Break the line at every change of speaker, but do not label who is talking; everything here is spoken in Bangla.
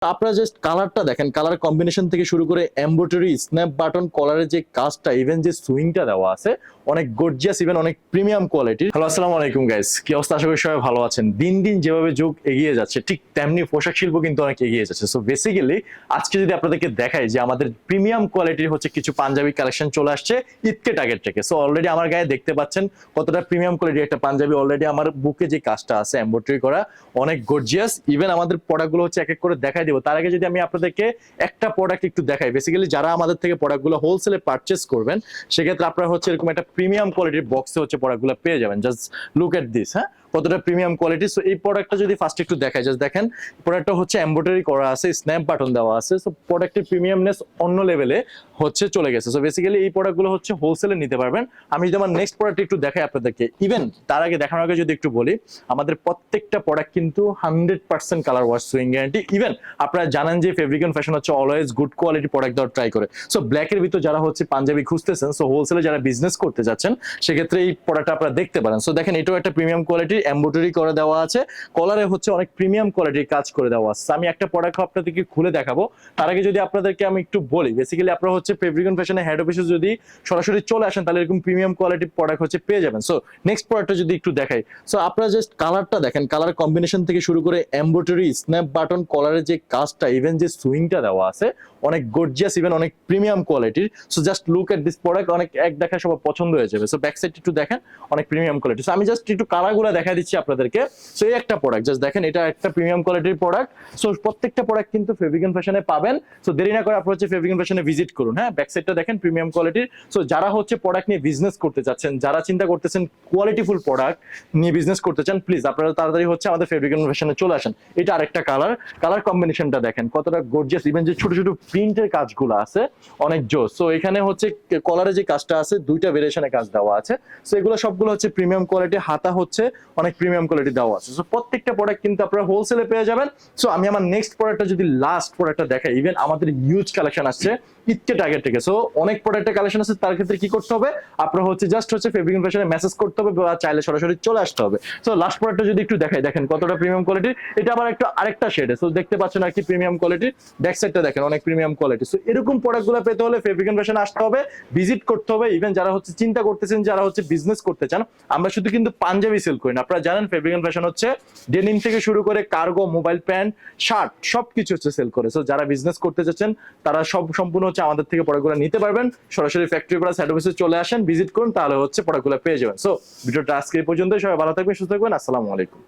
আপনারা জাস্ট কালারটা দেখেন, কালার কম্বিনেশন থেকে শুরু করে এমব্রয়ডারি, স্ন্যাপ বাটন, কলারের যে কাজটা, ইভেন যে সুইংটা দেওয়া আছে, অনেক গর্জিয়াস, ইভেন অনেক প্রিমিয়াম কোয়ালিটির। হ্যালো, আসসালামু আলাইকুম গাইস, কি অবস্থা? আশা করি সবাই ভালো আছেন। দিন দিন যেভাবে যুগ এগিয়ে যাচ্ছে, ঠিক তেমনি পোশাক শিল্প কিন্তু অনেক এগিয়ে যাচ্ছে। সো বেসিক্যালি আজকে যদি আপনাদেরকে দেখাই যে আমাদের প্রিমিয়াম কোয়ালিটির হচ্ছে কিছু পাঞ্জাবি কালেকশন চলে আসছে ঈদকে টার্গেট থেকে। সো অলরেডি আমার গায়ে দেখতে পাচ্ছেন কতটা প্রিমিয়াম কোয়ালিটির একটা পাঞ্জাবি। অলরেডি আমার বুকে যে কাজটা আছে এমব্রয়ডারি করা, অনেক গর্জিয়াস। ইভেন আমাদের প্রোডাক্টগুলো হচ্ছে এক এক করে দেখাই দিব। তার আগে যদি আমি আপনাদেরকে একটা প্রোডাক্ট একটু দেখাই, বেসিক্যালি যারা আমাদের থেকে প্রোডাক্টগুলো হোলসেলে পারচেস করবেন, সেক্ষেত্রে আপনারা হচ্ছে এরকম একটা প্রিমিয়াম কোয়ালিটির বক্সে হচ্ছে প্রোডাক্টগুলো পেয়ে যাবেন। জাস্ট লুক এট দিস, হ্যাঁ, কতটা প্রিমিয়াম কোয়ালিটি। সো এই প্রোডাক্টটা যদি ফার্স্ট একটু দেখাই, জাস্ট দেখেন, প্রোডাক্টটা হচ্ছে এমব্রয়ডারি করা আছে, স্ন্যাপ বাটন দেওয়া আছে। সো প্রোডাক্টের প্রিমিয়ামনেস অন্য লেভেলে হচ্ছে চলে গেছে। সো বেসিক্যালি এই প্রোডাক্টগুলো হচ্ছে হোলসেলে নিতে পারবেন। আমি যদি আমার নেক্সট প্রোডাক্ট একটু দেখাই আপনাদেরকে, ইভেন তার আগে দেখানোর আগে যদি একটু বলি, আমাদের প্রত্যেকটা প্রোডাক্ট কিন্তু 100% colour wash swing guarantee. Even আপনারা জানেন যে ফেব্রিকন ফ্যাশন হচ্ছে অলওয়েজ গুড কোয়ালিটি প্রোডাক্ট দেওয়ার ট্রাই করে। সো ব্ল্যাকের ভিতর যারা হচ্ছে পাঞ্জাবি খুঁজতেছেন, সো হোলসেলে যারা বিজনেস করতে যাচ্ছেন, সেক্ষেত্রে এই প্রোডাক্টটা আপনারা দেখতে পারেন। সো দেখেন, এটাও একটা প্রিমিয়াম কোয়ালিটির এমব্রয়ডারি করে দেওয়া আছে, কলারে হচ্ছে অনেক প্রিমিয়াম কোয়ালিটির কাজ করে দেওয়া আছে। আমি একটা প্রোডাক্ট আপনাদেরকে খুলে দেখাবো। তার আগে যদি আপনাদেরকে আমি একটু বলি, বেসিক্যালি আপনারা হচ্ছে ফেব্রিকন ফ্যাশনের হেড অফিসে যদি সরাসরি চলে আসেন, তাহলে এরকম প্রিমিয়াম কোয়ালিটির প্রোডাক্ট হচ্ছে পেয়ে যাবেন। সো নেক্সট প্রোডাক্টটা যদি একটু দেখাই, সো আপনারা জাস্ট কালারটা দেখেন, কালার কম্বিনেশন থেকে শুরু করে এমব্রয়ডারি, স্ন্যাপ বাটন, কলারের যে কাজটা, ইভেন যে সুইংটা দেওয়া আছে, অনেক গর্জিয়াস, ইভেন অনেক প্রিমিয়াম কোয়ালিটির। So just look at this product, অনেক এক দেখা সবার পছন্দ হয়ে যাবে। সো ব্যাক সাইড একটু দেখেন, অনেক প্রিমিয়াম কোয়ালিটি। সো আমি জাস্ট একটু কালারগুলো দেখা দিচ্ছি আপনাদেরকে। সো এই একটা প্রোডাক্ট জাস্ট দেখেন, এটা একটা প্রিমিয়াম কোয়ালিটির প্রোডাক্ট। সো প্রত্যেকটা প্রোডাক্ট কিন্তু ফেব্রিকন ফ্যাশনে পাবেন। সো দেরি না করে আপনারা হচ্ছে ফেব্রিকন ফ্যাশনে ভিজিট করুন। হ্যাঁ, ব্যাক সাইডটা দেখেন, প্রিমিয়াম কোয়ালিটির। সো যারা হচ্ছে প্রোডাক্ট নিয়ে বিজনেস করতে চাচ্ছেন, যারা চিন্তা করতেছেন কোয়ালিটিফুল প্রোডাক্ট নিয়ে বিজনেস করতে চান, প্লিজ আপনারা তাড়াতাড়ি হচ্ছে আমাদের ফেব্রিকন ফ্যাশনে চলে আসেন। এটা আরেকটা কালার, কালার কম্বিনেশনটা দেখেন কতটা গর্জিয়াস, ইভেন যে ছোট ছোট প্রিন্টের কাজগুলো আছে, অনেক জোস। সো এখানে হচ্ছে কলারে যে কাজটা আছে, দুইটা ভেরিয়েশনে কাজ দেওয়া আছে। সো এগুলো সবগুলো হচ্ছে প্রিমিয়াম কোয়ালিটি, হাতা হচ্ছে অনেক প্রিমিয়াম কোয়ালিটি দেওয়া আছে। সো প্রত্যেকটা প্রোডাক্ট কিন্তু আপনারা হোলসেলে পেয়ে যাবেন। সো আমি আমার নেক্সট প্রোডাক্টটা যদি লাস্ট প্রোডাক্টটা দেখাই, ইভেন আমাদের হিউজ কালেকশন আসছে ঈদকে টার্গেট থেকে। সো অনেক প্রোডাক্টের কালেকশন আছে, তার ক্ষেত্রে কি করতে হবে, আপনারা হচ্ছে জাস্ট হচ্ছে ফেব্রিকন ফ্যাশনে মেসেজ করতে হবে বা চাইলে সরাসরি চলে আসতে হবে। সো লাস্ট প্রোডাক্টটা যদি একটু দেখাই, দেখেন কতটা প্রিমিয়াম কোয়ালিটি। এটা আবার একটু আরেকটা শেডে, সো দেখতে পাচ্ছেন আর কি প্রিমিয়াম কোয়ালিটি। ব্যাক সাইডটা দেখেন, অনেক প্রিমিয়াম কোয়ালিটি। সো এরকম প্রোডাক্টগুলো পেতে হলে ফেব্রিকন ফ্যাশনে আসতে হবে, ভিজিট করতে হবে। ইভেন যারা হচ্ছে চিন্তা করতেছেন, যারা হচ্ছে বিজনেস করতে চান, আমরা শুধু কিন্তু পাঞ্জাবি সেল করি না। আপনারা জানেন ফেব্রিকন ফ্যাশন হচ্ছে ডেনিম থেকে শুরু করে কার্গো, মোবাইল, প্যান্ট, শার্ট সবকিছু হচ্ছে সেল করে। সো যারা বিজনেস করতে চাচ্ছেন, তারা সব সম্পূর্ণ হচ্ছে আমাদের থেকে প্রোডাক্টগুলো নিতে পারবেন। সরাসরি ফ্যাক্টরি প্লাস হেড অফিসে চলে আসেন, ভিজিট করুন, তাহলে হচ্ছে প্রোডাক্টগুলো পেয়ে যাবেন। সো ভিডিওটা আজকে এই পর্যন্তই। সবাই ভালো থাকবেন, সুস্থ থাকবেন। আসসালামু আলাইকুম।